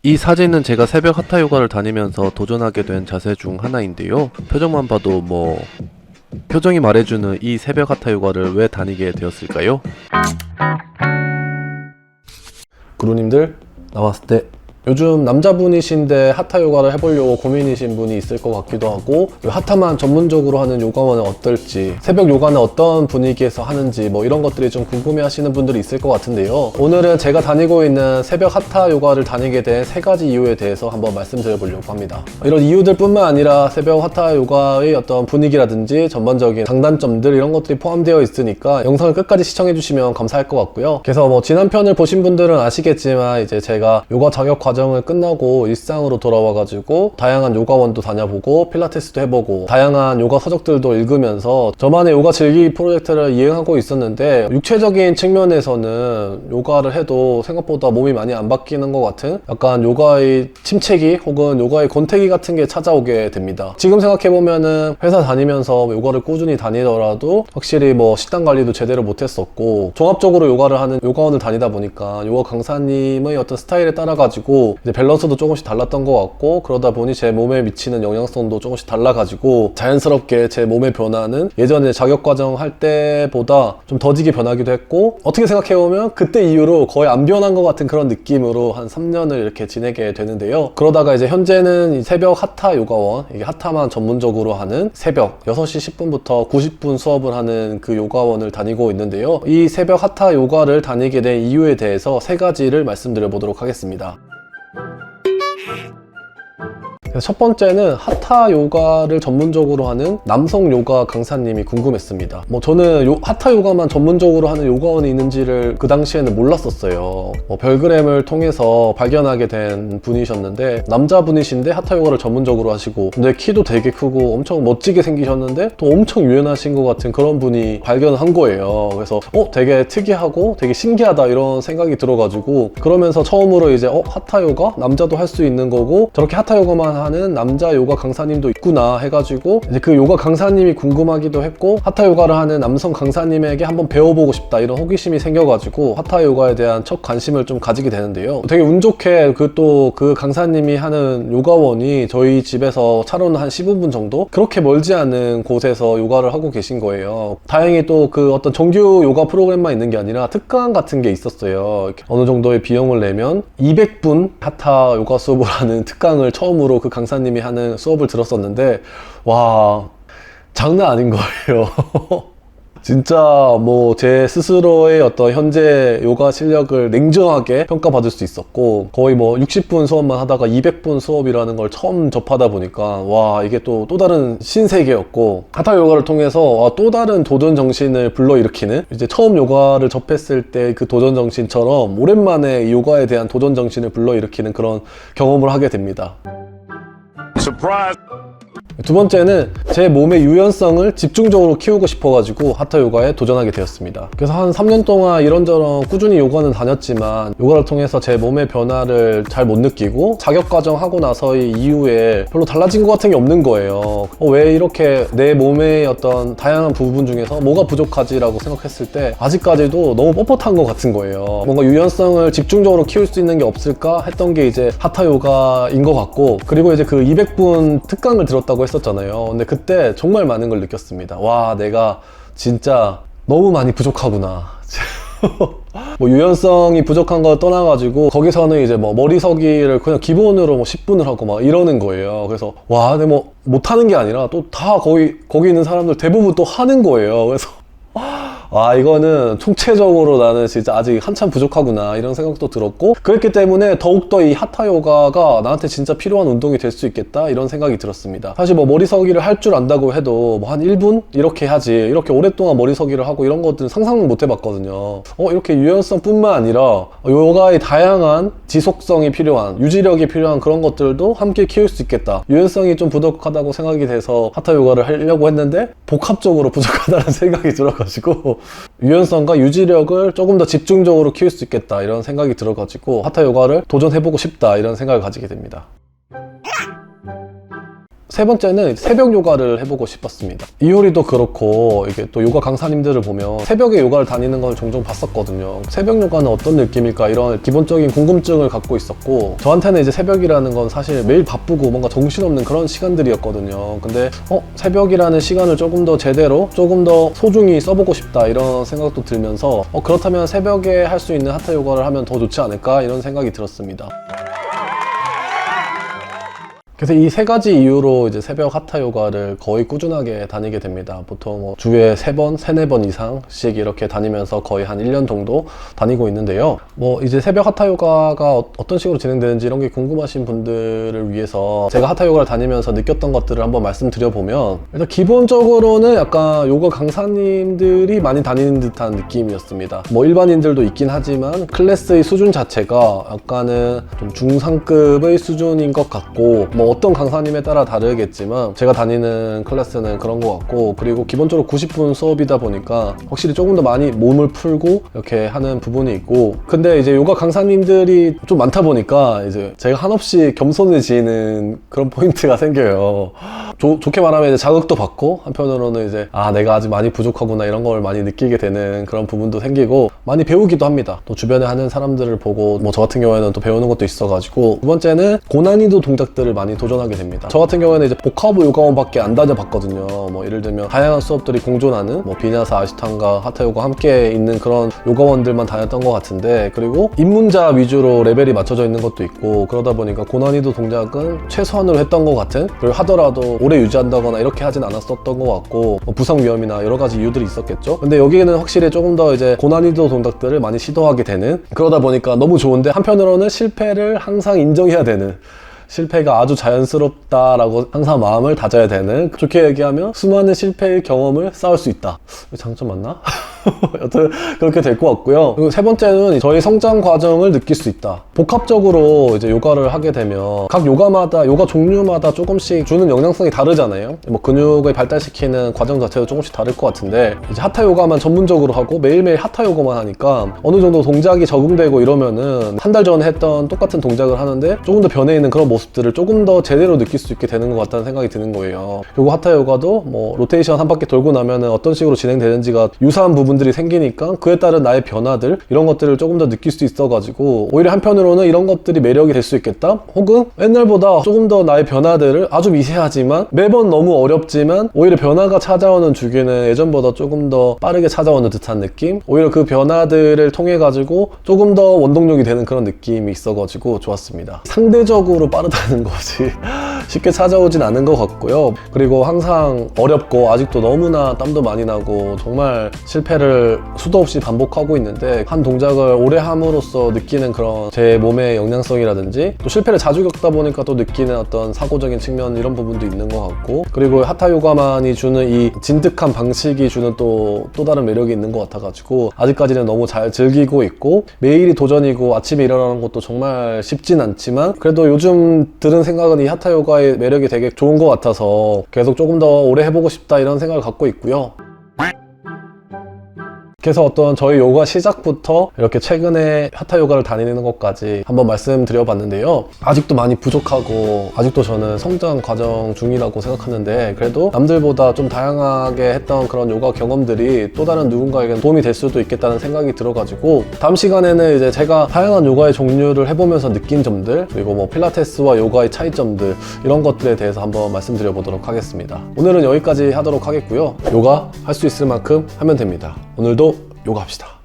이 사진은 제가 새벽 하타 요가를 다니면서 도전하게 된 자세 중 하나인데요. 표정만 봐도 표정이 말해주는 이 새벽 하타 요가를 왜 다니게 되었을까요? 구루님들 나왔을 때 요즘 남자분이신데 하타 요가를 해보려고 고민이신 분이 있을 것 같기도 하고, 하타만 전문적으로 하는 요가원은 어떨지, 새벽 요가는 어떤 분위기에서 하는지 이런 것들이 좀 궁금해 하시는 분들이 있을 것 같은데요. 오늘은 제가 다니고 있는 새벽 하타 요가를 다니게 된 3가지 이유에 대해서 한번 말씀드려 보려고 합니다. 이런 이유들 뿐만 아니라 새벽 하타 요가의 어떤 분위기라든지 전반적인 장단점들, 이런 것들이 포함되어 있으니까 영상을 끝까지 시청해 주시면 감사할 것 같고요. 그래서 지난 편을 보신 분들은 아시겠지만, 이제 제가 요가 자격 과정을 끝나고 일상으로 돌아와가지고 다양한 요가원도 다녀보고 필라테스도 해보고 다양한 요가 서적들도 읽으면서 저만의 요가 즐기기 프로젝트를 이행하고 있었는데, 육체적인 측면에서는 요가를 해도 생각보다 몸이 많이 안 바뀌는 것 같은 약간 요가의 침체기 혹은 요가의 권태기 같은 게 찾아오게 됩니다. 지금 생각해보면은 회사 다니면서 요가를 꾸준히 다니더라도 확실히 식단 관리도 제대로 못했었고, 종합적으로 요가를 하는 요가원을 다니다 보니까 요가 강사님의 어떤 스타일에 따라가지고 이제 밸런스도 조금씩 달랐던 것 같고, 그러다 보니 제 몸에 미치는 영향성도 조금씩 달라가지고 자연스럽게 제 몸의 변화는 예전에 자격과정 할 때보다 좀 더디게 변하기도 했고, 어떻게 생각해보면 그때 이후로 거의 안 변한 것 같은 그런 느낌으로 한 3년을 이렇게 지내게 되는데요. 그러다가 이제 현재는 이 새벽 하타 요가원, 이게 하타만 전문적으로 하는 새벽 6시 10분부터 90분 수업을 하는 그 요가원을 다니고 있는데요. 이 새벽 하타 요가를 다니게 된 이유에 대해서 3가지를 말씀드려 보도록 하겠습니다. 첫 번째는 하타 요가를 전문적으로 하는 남성 요가 강사님이 궁금했습니다. 저는 하타 요가만 전문적으로 하는 요가원이 있는지를 그 당시에는 몰랐었어요. 별그램을 통해서 발견하게 된 분이셨는데, 남자분이신데 하타 요가를 전문적으로 하시고, 근데 키도 되게 크고 엄청 멋지게 생기셨는데 또 엄청 유연하신 것 같은 그런 분이 발견한 거예요. 그래서 되게 특이하고 되게 신기하다 이런 생각이 들어가지고, 그러면서 처음으로 이제 하타 요가? 남자도 할 수 있는 거고 저렇게 하타 요가만 하는 남자 요가 강사님도 있구나 해가지고, 이제 그 요가 강사님이 궁금하기도 했고, 하타 요가를 하는 남성 강사님에게 한번 배워보고 싶다 이런 호기심이 생겨가지고 하타 요가에 대한 첫 관심을 좀 가지게 되는데요. 되게 운 좋게 그 강사님이 하는 요가원이 저희 집에서 차로는 한 15분 정도, 그렇게 멀지 않은 곳에서 요가를 하고 계신 거예요. 다행히 또 그 어떤 정규 요가 프로그램만 있는 게 아니라 특강 같은 게 있었어요. 이렇게 어느 정도의 비용을 내면 200분 하타 요가 수업을 하는 특강을 처음으로 그 강사님이 하는 수업을 들었었는데, 와, 장난 아닌 거예요. 진짜 제 스스로의 어떤 현재 요가 실력을 냉정하게 평가받을 수 있었고, 거의 60분 수업만 하다가 200분 수업이라는 걸 처음 접하다 보니까 와, 이게 또 다른 신세계였고, 하타 요가를 통해서 또 다른 도전 정신을 불러일으키는, 이제 처음 요가를 접했을 때 그 도전 정신처럼 오랜만에 이 요가에 대한 도전 정신을 불러일으키는 그런 경험을 하게 됩니다. Surprise! 두 번째는 제 몸의 유연성을 집중적으로 키우고 싶어가지고 하타 요가에 도전하게 되었습니다. 그래서 한 3년 동안 이런저런 꾸준히 요가는 다녔지만, 요가를 통해서 제 몸의 변화를 잘 못 느끼고 자격과정 하고 나서의 이후에 별로 달라진 것 같은 게 없는 거예요. 왜 이렇게 내 몸의 어떤 다양한 부분 중에서 뭐가 부족하지? 라고 생각했을 때 아직까지도 너무 뻣뻣한 것 같은 거예요. 뭔가 유연성을 집중적으로 키울 수 있는 게 없을까 했던 게 이제 하타 요가인 것 같고, 그리고 이제 그 200분 특강을 들었다고 했었잖아요. 근데 그때 정말 많은 걸 느꼈습니다. 와, 내가 진짜 너무 많이 부족하구나. 유연성이 부족한 거 떠나가지고 거기서는 이제 머리서기를 그냥 기본으로 10분을 하고 이러는 거예요. 그래서 와, 근데 못하는 게 아니라 또 다 거기 있는 사람들 대부분 또 하는 거예요. 그래서 이거는 총체적으로 나는 진짜 아직 한참 부족하구나 이런 생각도 들었고, 그렇기 때문에 더욱더 이 하타 요가가 나한테 진짜 필요한 운동이 될 수 있겠다 이런 생각이 들었습니다. 사실 머리서기를 할 줄 안다고 해도 한 1분? 이렇게 하지, 이렇게 오랫동안 머리서기를 하고 이런 것들은 상상을 못 해봤거든요. 이렇게 유연성 뿐만 아니라 요가의 다양한 지속성이 필요한, 유지력이 필요한 그런 것들도 함께 키울 수 있겠다. 유연성이 좀 부족하다고 생각이 돼서 하타 요가를 하려고 했는데 복합적으로 부족하다는 생각이 들어가지고 유연성과 유지력을 조금 더 집중적으로 키울 수 있겠다 이런 생각이 들어가지고 하타 요가를 도전해보고 싶다 이런 생각을 가지게 됩니다. 세 번째는 새벽 요가를 해보고 싶었습니다. 이효리도 그렇고 이게 또 요가 강사님들을 보면 새벽에 요가를 다니는 걸 종종 봤었거든요. 새벽 요가는 어떤 느낌일까 이런 기본적인 궁금증을 갖고 있었고, 저한테는 이제 새벽이라는 건 사실 매일 바쁘고 뭔가 정신없는 그런 시간들이었거든요. 근데 새벽이라는 시간을 조금 더 제대로 조금 더 소중히 써보고 싶다 이런 생각도 들면서 그렇다면 새벽에 할 수 있는 하타 요가를 하면 더 좋지 않을까 이런 생각이 들었습니다. 그래서 이 세 가지 이유로 이제 새벽 하타 요가를 거의 꾸준하게 다니게 됩니다. 보통 주에 3번, 3-4번 이상씩 이렇게 다니면서 거의 한 1년 정도 다니고 있는데요. 이제 새벽 하타 요가가 어떤 식으로 진행되는지 이런 게 궁금하신 분들을 위해서 제가 하타 요가를 다니면서 느꼈던 것들을 한번 말씀드려보면, 일단 기본적으로는 약간 요가 강사님들이 많이 다니는 듯한 느낌이었습니다. 일반인들도 있긴 하지만 클래스의 수준 자체가 약간은 좀 중상급의 수준인 것 같고, 어떤 강사님에 따라 다르겠지만 제가 다니는 클래스는 그런 것 같고, 그리고 기본적으로 90분 수업이다 보니까 확실히 조금 더 많이 몸을 풀고 이렇게 하는 부분이 있고, 근데 이제 요가 강사님들이 좀 많다 보니까 이제 제가 한없이 겸손해지는 그런 포인트가 생겨요. 좋게 말하면 이제 자극도 받고, 한편으로는 이제 내가 아직 많이 부족하구나 이런 걸 많이 느끼게 되는 그런 부분도 생기고, 많이 배우기도 합니다. 또 주변에 하는 사람들을 보고 저 같은 경우에는 또 배우는 것도 있어가지고. 두 번째는 고난이도 동작들을 많이 도전하게 됩니다. 저 같은 경우에는 이제 복합 요가원밖에 안 다녀봤거든요. 예를 들면 다양한 수업들이 공존하는 비냐사, 아시탄가, 하타 요가 함께 있는 그런 요가원들만 다녔던 것 같은데, 그리고 입문자 위주로 레벨이 맞춰져 있는 것도 있고, 그러다 보니까 고난이도 동작은 최소한으로 했던 것 같은, 그리고 하더라도 오래 유지한다거나 이렇게 하진 않았었던 것 같고, 부상 위험이나 여러 가지 이유들이 있었겠죠. 근데 여기에는 확실히 조금 더 이제 고난이도 동작들을 많이 시도하게 되는, 그러다 보니까 너무 좋은데 한편으로는 실패를 항상 인정해야 되는, 실패가 아주 자연스럽다라고 항상 마음을 다져야 되는, 좋게 얘기하면 수많은 실패의 경험을 쌓을 수 있다. 장점 맞나? 여튼 그렇게 될 것 같고요. 그리고 세 번째는 저희 성장 과정을 느낄 수 있다. 복합적으로 이제 요가를 하게 되면 각 요가마다, 요가 종류마다 조금씩 주는 영향성이 다르잖아요. 근육을 발달시키는 과정 자체도 조금씩 다를 것 같은데, 이제 하타 요가만 전문적으로 하고 매일매일 하타 요가만 하니까 어느 정도 동작이 적응되고 이러면은 한 달 전에 했던 똑같은 동작을 하는데 조금 더 변해 있는 그런 모습들을 조금 더 제대로 느낄 수 있게 되는 것 같다는 생각이 드는 거예요. 그리고 하타 요가도 로테이션 한 바퀴 돌고 나면은 어떤 식으로 진행되는지가 유사한 부분들이 생기니까 그에 따른 나의 변화들, 이런 것들을 조금 더 느낄 수 있어가지고 오히려 한편으로는 이런 것들이 매력이 될 수 있겠다? 혹은 옛날보다 조금 더 나의 변화들을 아주 미세하지만 매번 너무 어렵지만 오히려 변화가 찾아오는 주기는 예전보다 조금 더 빠르게 찾아오는 듯한 느낌? 오히려 그 변화들을 통해 가지고 조금 더 원동력이 되는 그런 느낌이 있어가지고 좋았습니다. 상대적으로 빠르다는 거지 쉽게 찾아오진 않은 것 같고요. 그리고 항상 어렵고 아직도 너무나 땀도 많이 나고 정말 실패를 수도 없이 반복하고 있는데, 한 동작을 오래 함으로써 느끼는 그런 제 몸의 영향성이라든지, 또 실패를 자주 겪다 보니까 또 느끼는 어떤 사고적인 측면, 이런 부분도 있는 것 같고, 그리고 하타 요가만이 주는 이 진득한 방식이 주는 또 다른 매력이 있는 것 같아가지고 아직까지는 너무 잘 즐기고 있고, 매일이 도전이고 아침에 일어나는 것도 정말 쉽진 않지만 그래도 요즘 들은 생각은 이 하타 요가의 매력이 되게 좋은 것 같아서 계속 조금 더 오래 해보고 싶다 이런 생각을 갖고 있고요. 그래서 어떤 저희 요가 시작부터 이렇게 최근에 하타 요가를 다니는 것까지 한번 말씀드려 봤는데요. 아직도 많이 부족하고 아직도 저는 성장 과정 중이라고 생각하는데, 그래도 남들보다 좀 다양하게 했던 그런 요가 경험들이 또 다른 누군가에게 도움이 될 수도 있겠다는 생각이 들어가지고, 다음 시간에는 이제 제가 다양한 요가의 종류를 해보면서 느낀 점들, 그리고 필라테스와 요가의 차이점들, 이런 것들에 대해서 한번 말씀드려 보도록 하겠습니다. 오늘은 여기까지 하도록 하겠고요. 요가 할 수 있을 만큼 하면 됩니다. 오늘도 요가합시다.